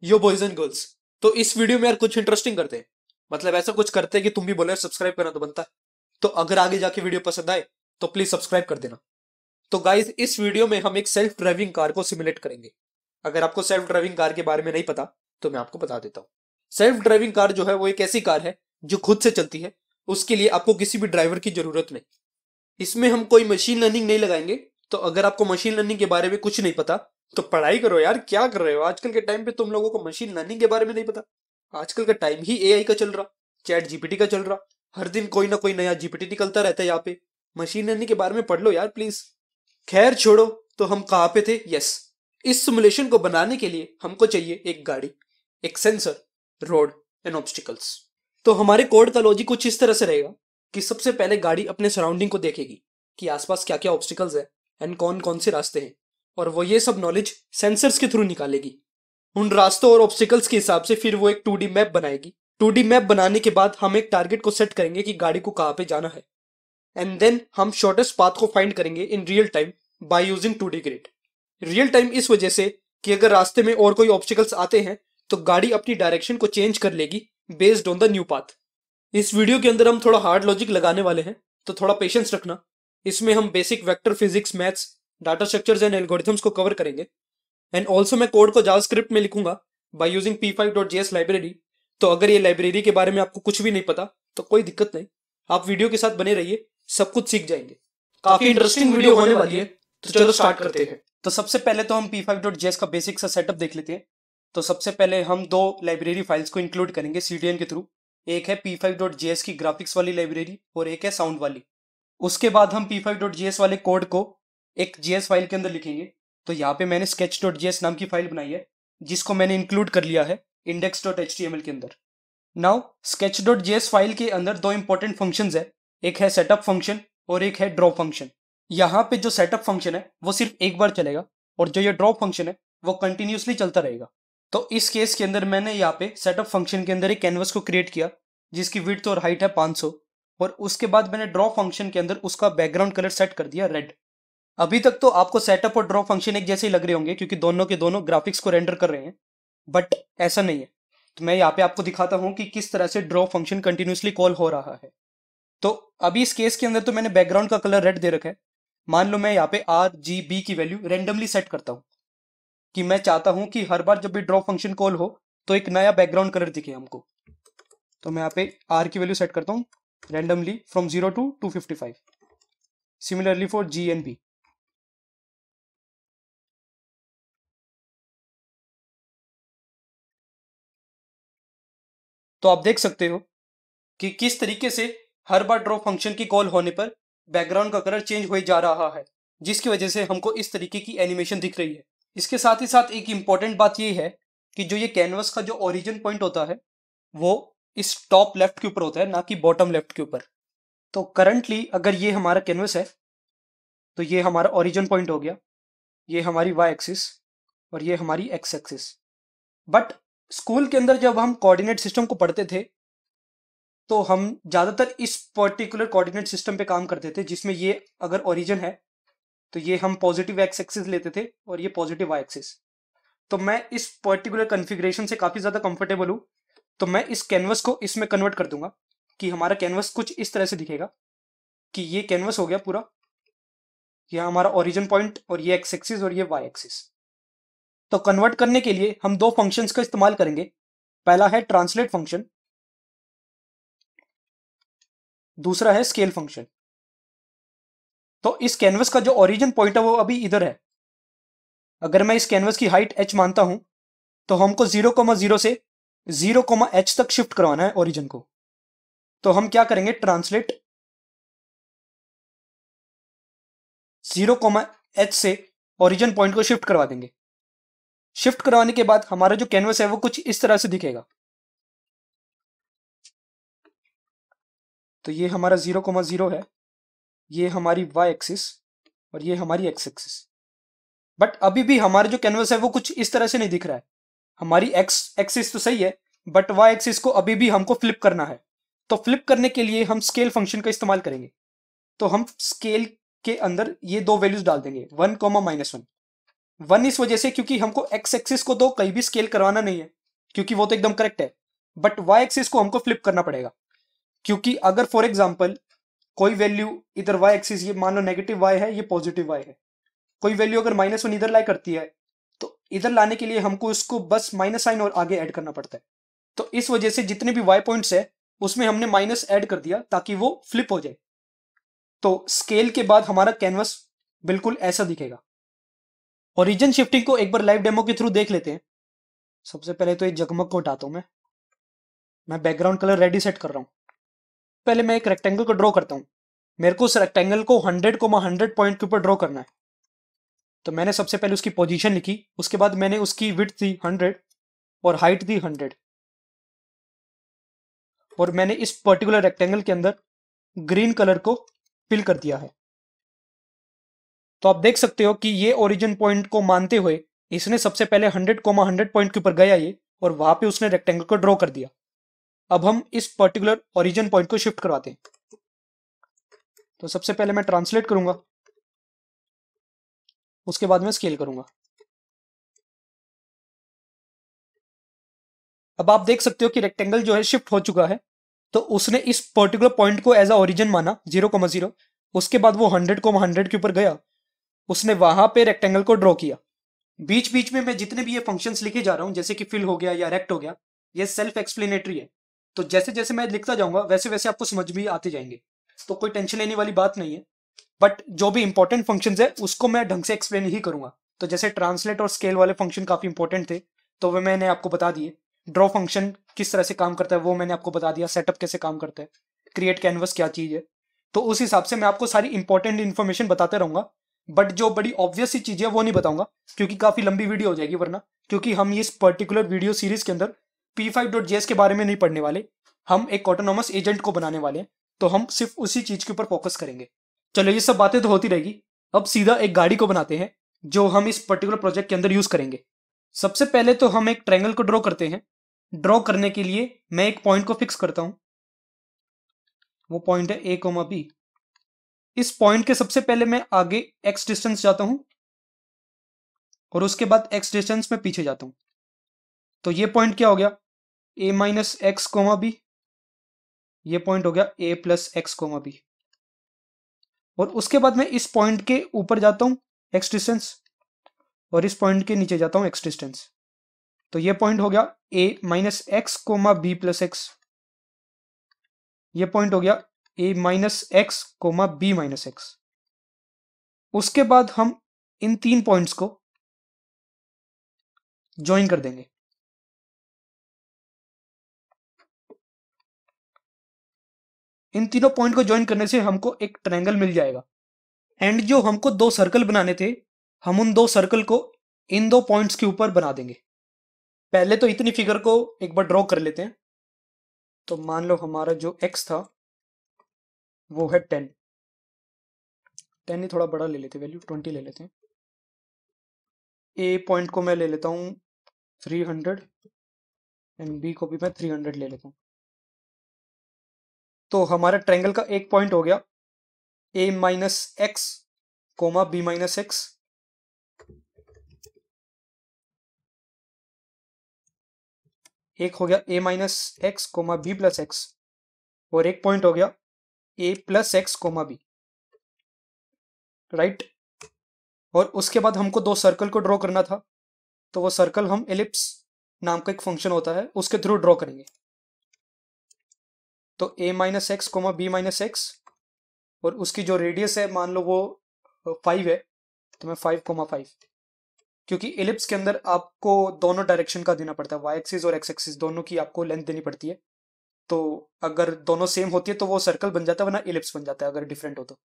Yo boys and girls. तो इस video में यार कुछ इंटरेस्टिंग करते हैं। मतलब ऐसा कुछ करते हैं कि तुम भी बोले सब्सक्राइब करना तो बनता है। तो अगर आगे जाके वीडियो पसंद आए तो प्लीज सब्सक्राइब कर देना। तो गाइज इस वीडियो में हम एक सेल्फ ड्राइविंग कार को सिमुलेट करेंगे। अगर आपको सेल्फ ड्राइविंग कार के बारे में नहीं पता तो मैं आपको बता देता हूँ। सेल्फ ड्राइविंग कार जो है वो एक ऐसी कार है जो खुद से चलती है। उसके लिए आपको किसी भी ड्राइवर की जरूरत नहीं। इसमें हम कोई मशीन लर्निंग नहीं लगाएंगे। तो अगर आपको मशीन लर्निंग के बारे में कुछ नहीं पता तो पढ़ाई करो यार, क्या कर रहे हो आजकल के टाइम पे तुम लोगों को मशीन लर्निंग के बारे में नहीं पता। आजकल का टाइम ही एआई का चल रहा, चैट जीपीटी का चल रहा। हर दिन कोई ना कोई नया जीपीटी निकलता रहता है यहाँ पे। मशीन लर्निंग के बारे में पढ़ लो यार प्लीज। खैर छोड़ो, तो हम कहाँ पे थे। यस, इस सिमुलेशन को बनाने के लिए हमको चाहिए एक गाड़ी, एक सेंसर, रोड एंड ऑब्स्टिकल्स। तो हमारे कोड का लॉजिक कुछ इस तरह से रहेगा कि सबसे पहले गाड़ी अपने सराउंडिंग को देखेगी कि आसपास क्या क्या ऑब्स्टिकल्स है एंड कौन कौन से रास्ते हैं, और वो ये सब नॉलेज सेंसर्स के थ्रू निकालेगी। उन रास्तों और ऑब्स्टिकल्स के हिसाब से फिर वो एक 2D मैप बनाएगी। 2D मैप बनाने के बाद हम एक टारगेट को सेट करेंगे कि गाड़ी को कहाँ पे जाना है, एंड देन हम शॉर्टेस्ट पाथ को फाइंड करेंगे in real time by using 2D grid. Real time इस वजह से कि अगर रास्ते में और कोई ऑब्स्टिकल्स आते हैं तो गाड़ी अपनी डायरेक्शन को चेंज कर लेगी based on the new path. इस वीडियो के अंदर हम थोड़ा हार्ड लॉजिक लगाने वाले हैं, तो थोड़ा पेशेंस रखना। इसमें हम basic vector physics, maths, data structures and algorithms को कवर करेंगे। एंड ऑल्सो मैं कोड को जावास्क्रिप्ट में लिखूंगा बाय यूजिंग p5.js लाइब्रेरी। तो अगर ये लाइब्रेरी के बारे में आपको कुछ भी नहीं पता तो कोई दिक्कत नहीं, आप वीडियो के साथ बने रहिए, सब कुछ सीख जाएंगे। काफी इंटरेस्टिंग वीडियो होने वाली है, तो चलो स्टार्ट करते हैं। तो सबसे पहले तो हम p5.js का बेसिक सा सेटअप देख लेते हैं। तो सबसे पहले हम दो लाइब्रेरी फाइल्स को इंक्लूड करेंगे CDN के थ्रू। एक है p5.js की ग्राफिक्स वाली लाइब्रेरी और एक है साउंड वाली। उसके बाद हम p5.js वाले कोड को एक JS फाइल के अंदर लिखेंगे। तो यहाँ पे मैंने sketch.js नाम की फाइल बनाई है जिसको मैंने इंक्लूड कर लिया है index.html के अंदर। नाउ sketch.js फाइल के अंदर दो इंपॉर्टेंट फंक्शंस है, एक है सेटअप फंक्शन और एक है ड्रॉप फंक्शन। यहाँ पे जो सेटअप फंक्शन है वो सिर्फ एक बार चलेगा और जो ये ड्रॉप फंक्शन है वो कंटिन्यूसली चलता रहेगा। तो इस केस के अंदर मैंने यहाँ पे सेटअप फंक्शन के अंदर एक कैनवस को क्रिएट किया जिसकी विड्थ और हाइट है 500, और उसके बाद मैंने ड्रॉ फंक्शन के अंदर उसका बैकग्राउंड कलर सेट कर दिया रेड। अभी तक तो आपको सेटअप और ड्रॉ फंक्शन एक जैसे ही लग रहे होंगे क्योंकि दोनों के दोनों ग्राफिक्स को रेंडर कर रहे हैं, बट ऐसा नहीं है। तो मैं यहाँ पे आपको दिखाता हूँ कि किस तरह से ड्रॉ फंक्शन कंटिन्यूसली कॉल हो रहा है। तो अभी इस केस के अंदर तो मैंने बैकग्राउंड का कलर रेड दे रखा है। मान लो मैं यहाँ पे RGB की वैल्यू रेंडमली सेट करता हूँ कि मैं चाहता हूं कि हर बार जब भी ड्रॉ फंक्शन कॉल हो तो एक नया बैकग्राउंड कलर दिखे हमको। तो मैं यहाँ पे R की वैल्यू सेट करता हूँ randomly from 0 to 255। Similarly for G and B। तो आप देख सकते हो कि किस तरीके से हर बार ड्रॉ फंक्शन की कॉल होने पर बैकग्राउंड का कलर चेंज हो जा रहा है, जिसकी वजह से हमको इस तरीके की एनिमेशन दिख रही है। इसके साथ ही साथ एक इंपॉर्टेंट बात यह है कि जो ये कैनवस का जो ओरिजिन पॉइंट होता है वो इस टॉप लेफ्ट के ऊपर होता है, ना कि बॉटम लेफ्ट के ऊपर। तो करंटली अगर ये हमारा कैनवस है तो ये हमारा ओरिजिन पॉइंट हो गया, ये हमारी वाई एक्सिस और ये हमारी एक्स एक्सिस। बट स्कूल के अंदर जब हम कोऑर्डिनेट सिस्टम को पढ़ते थे तो हम ज्यादातर इस पर्टिकुलर कोऑर्डिनेट सिस्टम पे काम करते थे जिसमें ये अगर ओरिजिन है तो ये हम पॉजिटिव एक्स एक्सिस लेते थे और ये पॉजिटिव वाई एक्सिस। तो मैं इस पर्टिकुलर कॉन्फ़िगरेशन से काफी ज्यादा कंफर्टेबल हूं। तो मैं इस कैनवस को इसमें कन्वर्ट कर दूंगा कि हमारा कैनवस कुछ इस तरह से दिखेगा कि ये कैनवस हो गया पूरा, ये हमारा ओरिजिन पॉइंट और ये एक्स एक्सिस और ये वाई एक्सिस। तो कन्वर्ट करने के लिए हम दो फंक्शंस का इस्तेमाल करेंगे। पहला है ट्रांसलेट फंक्शन, दूसरा है स्केल फंक्शन। तो इस कैनवस का जो ओरिजिन पॉइंट है वो अभी इधर है। अगर मैं इस कैनवस की हाइट h मानता हूं तो हमको 0,0 से 0,h तक शिफ्ट करवाना है ओरिजिन को। तो हम क्या करेंगे, ट्रांसलेट 0,h से ओरिजिन पॉइंट को शिफ्ट करवा देंगे। शिफ्ट करवाने के बाद हमारा जो कैनवस है वो कुछ इस तरह से दिखेगा। तो ये हमारा 0,0 है, ये हमारी वाई एक्सिस और ये हमारी एक्स एक्सिस। बट अभी भी हमारा जो कैनवस है वो कुछ इस तरह से नहीं दिख रहा है। हमारी एक्स एक्सिस तो सही है बट वाई एक्सिस को अभी भी हमको फ्लिप करना है। तो फ्लिप करने के लिए हम स्केल फंक्शन का इस्तेमाल करेंगे। तो हम स्केल के अंदर ये दो वैल्यूज डाल देंगे 1, -1। 1 इस वजह से क्योंकि हमको एक्स एक्सिस को तो कहीं भी स्केल करवाना नहीं है, क्योंकि वो तो एकदम करेक्ट है, बट वाई एक्सिस को हमको फ्लिप करना पड़ेगा। क्योंकि अगर फॉर एग्जाम्पल कोई वैल्यू इधर वाई एक्सिस, ये मान लो नेगेटिव वाई है, ये पॉजिटिव वाई है, कोई वैल्यू अगर -1 इधर लाई करती है तो इधर लाने के लिए हमको उसको बस माइनस साइन और आगे ऐड करना पड़ता है। तो इस वजह से जितने भी वाई पॉइंट्स है उसमें हमने माइनस ऐड कर दिया ताकि वो फ्लिप हो जाए। तो स्केल के बाद हमारा कैनवस बिल्कुल ऐसा दिखेगा। ओरिजिन शिफ्टिंग को एक बार लाइव डेमो के थ्रू देख लेते हैं। सबसे पहले तो ये जगमग को हटाता हूं मैं बैकग्राउंड कलर रेडी सेट कर रहा हूं। पहले मैं एक रेक्टेंगल को ड्रॉ करता हूं। मेरे को उस रेक्टेंगल को 100,100 पॉइंट के ऊपर ड्रॉ करना है। तो मैंने सबसे पहले उसकी पोजीशन लिखी, उसके बाद मैंने उसकी विड्थ दी 100 और हाइट दी 100, और मैंने इस पर्टिकुलर रेक्टेंगल के अंदर ग्रीन कलर को फिल कर दिया है। तो आप देख सकते हो कि ये ओरिजिन पॉइंट को मानते हुए इसने सबसे पहले 100,100 पॉइंट के ऊपर गया ये, और वहां पे उसने रेक्टेंगल को ड्रॉ कर दिया। अब हम इस पर्टिकुलर ओरिजिन पॉइंट को शिफ्ट करवाते हैं। तो सबसे पहले मैं ट्रांसलेट करूंगा, उसके बाद मैं स्केल करूंगा। अब आप देख सकते हो कि रेक्टेंगल जो है शिफ्ट हो चुका है। तो उसने इस पर्टिकुलर पॉइंट को एज अ ओरिजिन माना 0,0। उसके बाद वो 100,100 के ऊपर गया, उसने वहां पे रेक्टेंगल को ड्रॉ किया। बीच बीच में मैं जितने भी ये फंक्शंस लिखे जा रहा हूं, जैसे कि फिल हो गया या रेक्ट हो गया, ये सेल्फ एक्सप्लेनेटरी है। तो जैसे जैसे मैं लिखता जाऊंगा वैसे वैसे आपको समझ भी आते जाएंगे, तो कोई टेंशन लेने वाली बात नहीं है। बट जो भी इंपॉर्टेंट फंक्शंस है उसको मैं ढंग से एक्सप्लेन ही करूंगा। तो जैसे ट्रांसलेट और स्केल वाले फंक्शन काफी इंपॉर्टेंट थे, तो वे मैंने आपको बता दिए। ड्रॉ फंक्शन किस तरह से काम करता है वो मैंने आपको बता दिया। सेटअप कैसे काम करता है, क्रिएट कैनवस क्या चीज है। तो उस हिसाब से मैं आपको सारी इंपॉर्टेंट इन्फॉर्मेशन बताते रहूंगा। बट जो बड़ी ऑब्वियस सी चीज है वो नहीं बताऊंगा, क्योंकि काफी लंबी वीडियो हो जाएगी वरना। क्योंकि हम इस पर्टिकुलर वीडियो सीरीज के अंदर p5.js के बारे में नहीं पढ़ने वाले, हम एक ऑटोनॉमस एजेंट को बनाने वाले हैं। तो हम सिर्फ उसी चीज के ऊपर फोकस करेंगे। चलो ये सब बातें तो होती रहेगी। अब सीधा एक गाड़ी को बनाते हैं जो हम इस पर्टिकुलर प्रोजेक्ट के अंदर यूज करेंगे। सबसे पहले तो हम एक ट्रायंगल को ड्रॉ करते हैं। ड्रॉ करने के लिए मैं एक पॉइंट को फिक्स करता हूं, वो पॉइंट है a, b। इस पॉइंट के सबसे पहले मैं आगे x डिस्टेंस जाता हूं और उसके बाद x डिस्टेंस में पीछे जाता हूं। तो ये पॉइंट क्या हो गया, a minus x comma b. ये पॉइंट हो गया a plus x comma b. और उसके बाद मैं इस पॉइंट के ऊपर जाता हूं x डिस्टेंस, और इस पॉइंट के नीचे जाता हूं x डिस्टेंस। तो ये पॉइंट हो गया a minus x comma b plus x. ये पॉइंट हो गया a minus x comma b minus x. उसके बाद हम इन 3 पॉइंट्स को ज्वाइन कर देंगे। इन तीनों पॉइंट को ज्वाइन करने से हमको एक ट्रायंगल मिल जाएगा। एंड जो हमको 2 सर्कल बनाने थे, हम उन 2 सर्कल को इन 2 पॉइंट्स के ऊपर बना देंगे। पहले तो इतनी फिगर को एक बार ड्रॉ कर लेते हैं। तो मान लो हमारा जो x था वो है 10। 10 ही थोड़ा बड़ा ले लेते, वैल्यू 20 ले लेते हैं। a पॉइंट को मैं ले लेता हूं 300 एंड b को भी मैं 300 ले लेता हूं। तो हमारा ट्रायंगल का एक पॉइंट हो गया a minus x comma b minus x. एक हो गया a minus x comma b plus x, और एक पॉइंट हो गया a plus x comma b, right. और उसके बाद हमको 2 सर्कल को ड्रॉ करना था। तो वो सर्कल हम एलिप्स नाम का एक फंक्शन होता है उसके थ्रू ड्रॉ करेंगे। तो a minus x comma b minus x, और उसकी जो रेडियस है मान लो वो 5 है, तो मैं 5,5। क्योंकि एलिप्स के अंदर आपको दोनों डायरेक्शन का देना पड़ता है, वाई एक्सिस और एक्स एक्सिस दोनों की आपको लेंथ देनी पड़ती है। तो अगर दोनों सेम होती है तो वो सर्कल बन जाता है, वरना एलिप्स बन जाता है अगर डिफरेंट हो तो।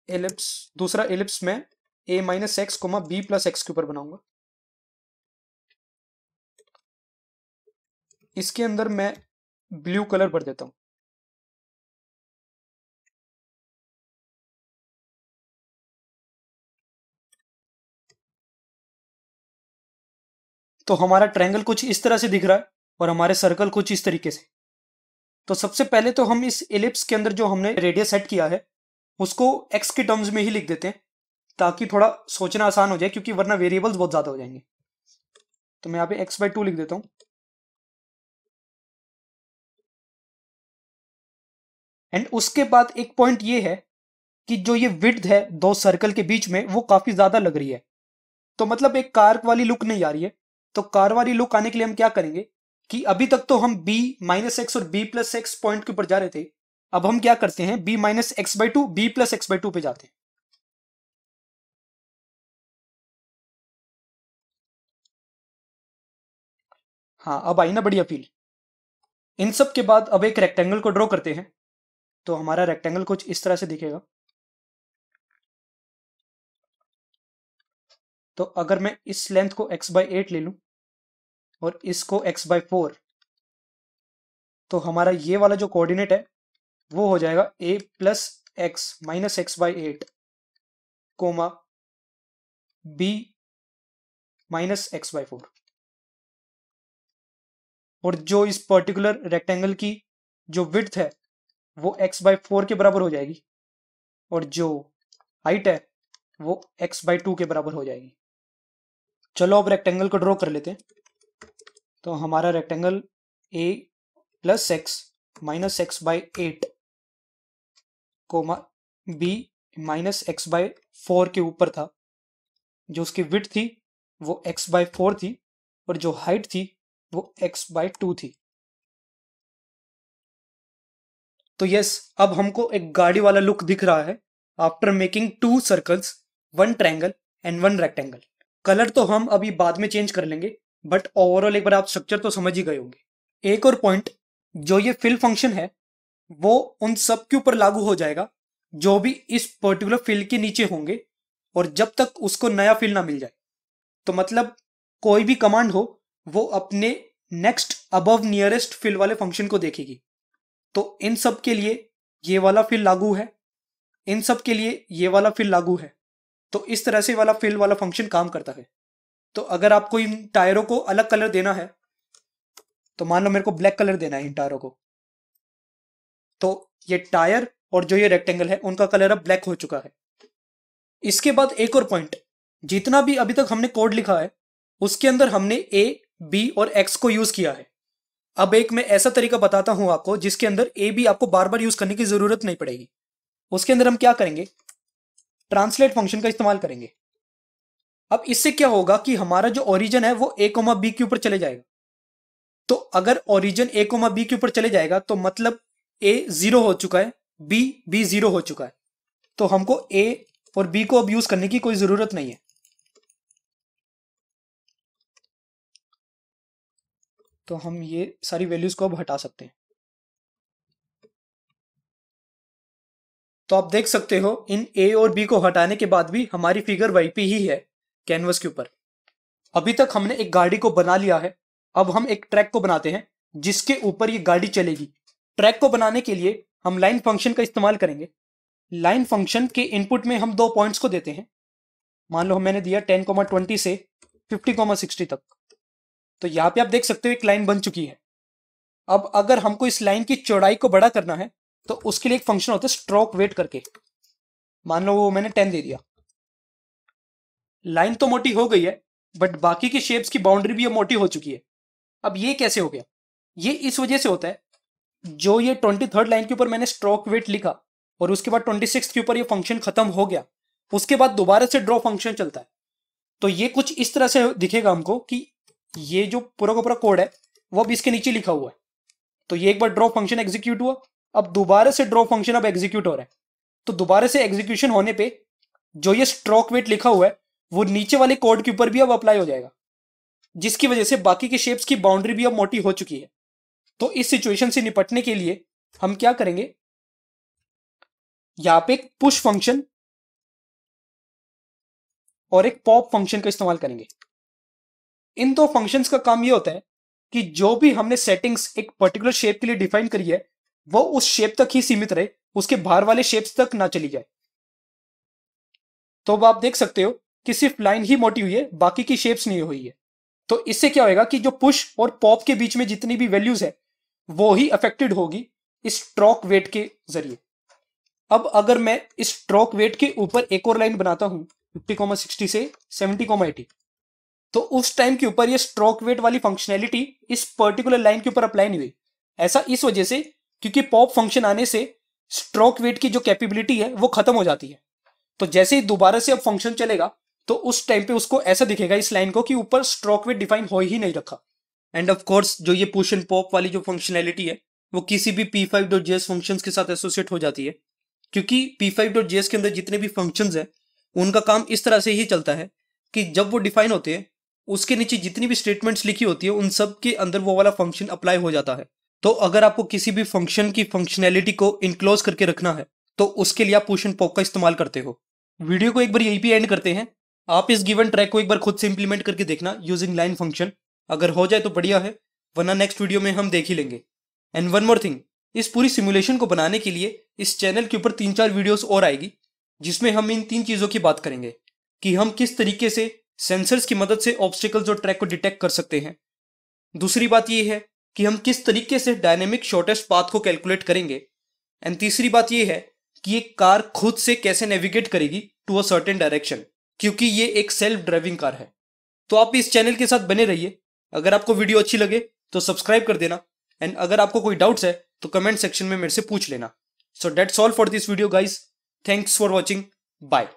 एलिप्स, दूसरा एलिप्स में a minus x comma b plus x के ऊपर बनाऊंगा। इसके अंदर मैं ब्लू कलर भर देता हूं। तो हमारा ट्रायंगल कुछ इस तरह से दिख रहा है और हमारे सर्कल कुछ इस तरीके से। तो सबसे पहले तो हम इस एलिप्स के अंदर जो हमने रेडियस सेट किया है उसको x के टर्म्स में ही लिख देते हैं। ताकि थोड़ा सोचना आसान हो जाए, क्योंकि वरना वेरिएबल्स बहुत ज्यादा हो जाएंगे। तो मैं यहाँ पे x/2 लिख देता हूं। एंड उसके बाद एक पॉइंट ये है कि जो ये विड्थ है दो सर्कल के बीच में वो काफी ज्यादा लग रही है। तो मतलब एक कार वाली लुक नहीं आ रही है। तो कार वाली लुक आने के लिए हम क्या करेंगे कि अभी तक तो हम b-x और b+x पॉइंट के ऊपर जा रहे थे। अब हम क्या करते हैं, b-x/2 b+x/2 पे जाते हैं। हाँ, अब आई ना बढ़िया फील। इन सब के बाद अब एक रेक्टेंगल को ड्रॉ करते हैं। तो हमारा रेक्टेंगल कुछ इस तरह से दिखेगा। तो अगर मैं इस लेंथ को x/8 ले लूं और इसको x/4, तो हमारा ये वाला जो कोऑर्डिनेट है वो हो जाएगा a+x-x/8 कोमा b-x/4। और जो इस पर्टिकुलर रेक्टेंगल की जो विड्थ है वो x/4 के बराबर हो जाएगी, और जो हाइट है वो x/2 के बराबर हो जाएगी। चलो अब रेक्टेंगल को ड्रॉ कर लेते हैं। तो हमारा रेक्टेंगल a+x-x/8 कोमा b-x/4 के ऊपर था। जो उसकी विड्थ थी वो x/4 थी, और जो हाइट थी वो x/2 थी। तो यस, अब हमको एक गाड़ी वाला लुक दिख रहा है after making 2 circles, 1 triangle and 1 rectangle. Colour तो हम अभी बाद में चेंज कर लेंगे, बट ओवरऑल एक बार आप स्ट्रक्चर तो समझ ही गए होंगे। एक और पॉइंट, जो ये फिल फंक्शन है वो उन सब के ऊपर लागू हो जाएगा जो भी इस पर्टिकुलर फिल के नीचे होंगे, और जब तक उसको नया फिल ना मिल जाए। तो मतलब कोई भी कमांड हो वो अपने नेक्स्ट अबव नियरेस्ट फिल वाले फंक्शन को देखेगी। तो इन सब के लिए ये वाला फिल लागू है, इन सब के लिए ये वाला फिल लागू है। तो इस तरह से वाला फिल वाला फंक्शन काम करता है। तो अगर आपको इन टायरों को अलग कलर देना है, तो मान लो मेरे को ब्लैक कलर देना है इन टायरों को, तो ये टायर और जो ये रेक्टेंगल है उनका कलर अब ब्लैक हो चुका है। इसके बाद एक और पॉइंट, जितना भी अभी तक हमने कोड लिखा है उसके अंदर हमने ए, बी और एक्स को यूज किया है। अब एक मैं ऐसा तरीका बताता हूं आपको जिसके अंदर ए बी आपको बार बार यूज करने की जरूरत नहीं पड़ेगी। उसके अंदर हम क्या करेंगे, ट्रांसलेट फंक्शन का इस्तेमाल करेंगे। अब इससे क्या होगा कि हमारा जो ओरिजिन है वो a, b के ऊपर चले जाएगा। तो अगर ओरिजिन a, b के ऊपर चले जाएगा तो मतलब a 0 हो चुका है, b 0 हो चुका है। तो हमको a और b को अब यूज करने की कोई जरूरत नहीं है। तो हम ये सारी वैल्यूज को अब हटा सकते हैं। तो आप देख सकते हो इन a और b को हटाने के बाद भी हमारी फिगर वही पे ही है कैनवस के ऊपर। अभी तक हमने एक गाड़ी को बना लिया है। अब हम एक ट्रैक को बनाते हैं जिसके ऊपर ये गाड़ी चलेगी। ट्रैक को बनाने के लिए हम लाइन फंक्शन का इस्तेमाल करेंगे। लाइन फंक्शन के इनपुट में हम 2 पॉइंट्स को देते हैं। मान लो मैंने दिया 10,20 से 50,60 तक। तो यहां पे आप देख सकते हो एक लाइन बन चुकी है। अब अगर हमको इस लाइन की चौड़ाई को बड़ा करना है तो उसके लिए एक फंक्शन होता है स्ट्रोक वेट करके। मान लो वो मैंने 10 दे दिया। लाइन तो मोटी हो गई है, बट बाकी की शेप्स की बाउंड्री भी अब मोटी हो चुकी है। अब ये कैसे हो गया, ये इस वजह से होता है, जो ये 23rd लाइन के ऊपर मैंने स्ट्रोक वेट लिखा और उसके बाद 26th के ऊपर ये फंक्शन खत्म हो गया, उसके बाद दोबारा से ड्रॉ फंक्शन चलता है। तो ये कुछ इस तरह से दिखेगा हमको कि ये जो पूरा का पूरा कोड है वो अब इसके नीचे लिखा हुआ है। तो ये एक बार ड्रॉ फंक्शन एग्जीक्यूट हुआ, अब दोबारा से ड्रॉ फंक्शन अब एग्जीक्यूट हो रहा है। तो दोबारा से एग्जीक्यूशन होने पे जो ये स्ट्रोक वेट लिखा हुआ है वो नीचे वाले कोड के ऊपर भी अब अप्लाई हो जाएगा, जिसकी वजह से बाकी के शेप्स की बाउंड्री भी अब मोटी हो चुकी है। तो इस सिचुएशन से निपटने के लिए हम क्या करेंगे, यहां पे एक पुश फंक्शन और एक पॉप फंक्शन का इस्तेमाल करेंगे। इन दो फंक्शंस का काम यह होता है कि जो भी हमने सेटिंग्स एक पर्टिकुलर शेप के लिए डिफाइन करी है वो उस शेप तक ही सीमित रहे, उसके बाहर वाले शेप्स तक ना चली जाए। तो अब आप देख सकते हो कि सिर्फ लाइन ही मोटी हुई है, बाकी की शेप्स नहीं हुई है। तो इससे क्या होगा कि जो पुश और पॉप के बीच में जितनी भी वैल्यूज है वो ही अफेक्टेड होगी इस स्ट्रोक वेट के जरिए। अब अगर मैं इस स्ट्रोक वेट के ऊपर एक और लाइन बनाता हूं 50,60 से 70,80। तो उस टाइम के ऊपर ये स्ट्रोक वेट वाली फंक्शनैलिटी इस पर्टिकुलर लाइन के ऊपर अप्लाई नहीं हुई। ऐसा इस वजह से क्योंकि पॉप फंक्शन आने से स्ट्रोक वेट की जो कैपेबिलिटी है वो खत्म हो जाती है। तो जैसे ही दोबारा से अब फंक्शन चलेगा तो उस टाइम पे उसको ऐसा दिखेगा इस लाइन को कि ऊपर स्ट्रोक वेट डिफाइन हो ही नहीं रखा। एंड ऑफ कोर्स जो ये पुश एंड पॉप वाली जो फंक्शनैलिटी है वो किसी भी p5.js फंक्शंस के साथ एसोसिएट हो जाती है, क्योंकि p5.js के अंदर जितने भी फंक्शंस हैं उनका काम इस तरह से ही चलता है कि जब वो डिफाइन होते हैं उसके नीचे जितनी भी स्टेटमेंट्स लिखी होती है उन सब के अंदर वो वाला फंक्शन अप्लाई हो जाता है। तो अगर आपको किसी भी फंक्शन की फंक्शनैलिटी को इनक्लोज करके रखना है तो उसके लिए आप पुश एंड पॉप का इस्तेमाल करते हो। वीडियो को एक बार यहीं पे एंड करते हैं। आप इस गिवन ट्रैक को एक बार खुद से इंप्लीमेंट करके देखना यूजिंग लाइन फंक्शन। अगर हो जाए तो बढ़िया है, वरना नेक्स्ट वीडियो में हम देख ही लेंगे। एंड वन मोर थिंग, इस पूरी सिमुलेशन को बनाने के लिए इस चैनल के ऊपर 3-4 वीडियोस और आएगी जिसमें हम इन 3 चीजों की बात करेंगे कि हम किस तरीके से सेंसर्स की मदद से ऑब्स्टिकल्स और ट्रैक को डिटेक्ट कर सकते हैं। दूसरी बात यह है कि हम किस तरीके से डायनेमिक शॉर्टेस्ट पाथ को कैलकुलेट करेंगे। एंड तीसरी बात यह है कि ये कार खुद से कैसे नेविगेट करेगी टू अ सर्टेन डायरेक्शन, क्योंकि ये एक सेल्फ ड्राइविंग कार है। तो आप इस चैनल के साथ बने रहिए। अगर आपको वीडियो अच्छी लगे तो सब्सक्राइब कर देना, एंड अगर आपको कोई डाउट्स है तो कमेंट सेक्शन में मेरे से पूछ लेना। So that's all for this video guys. Thanks for watching. Bye.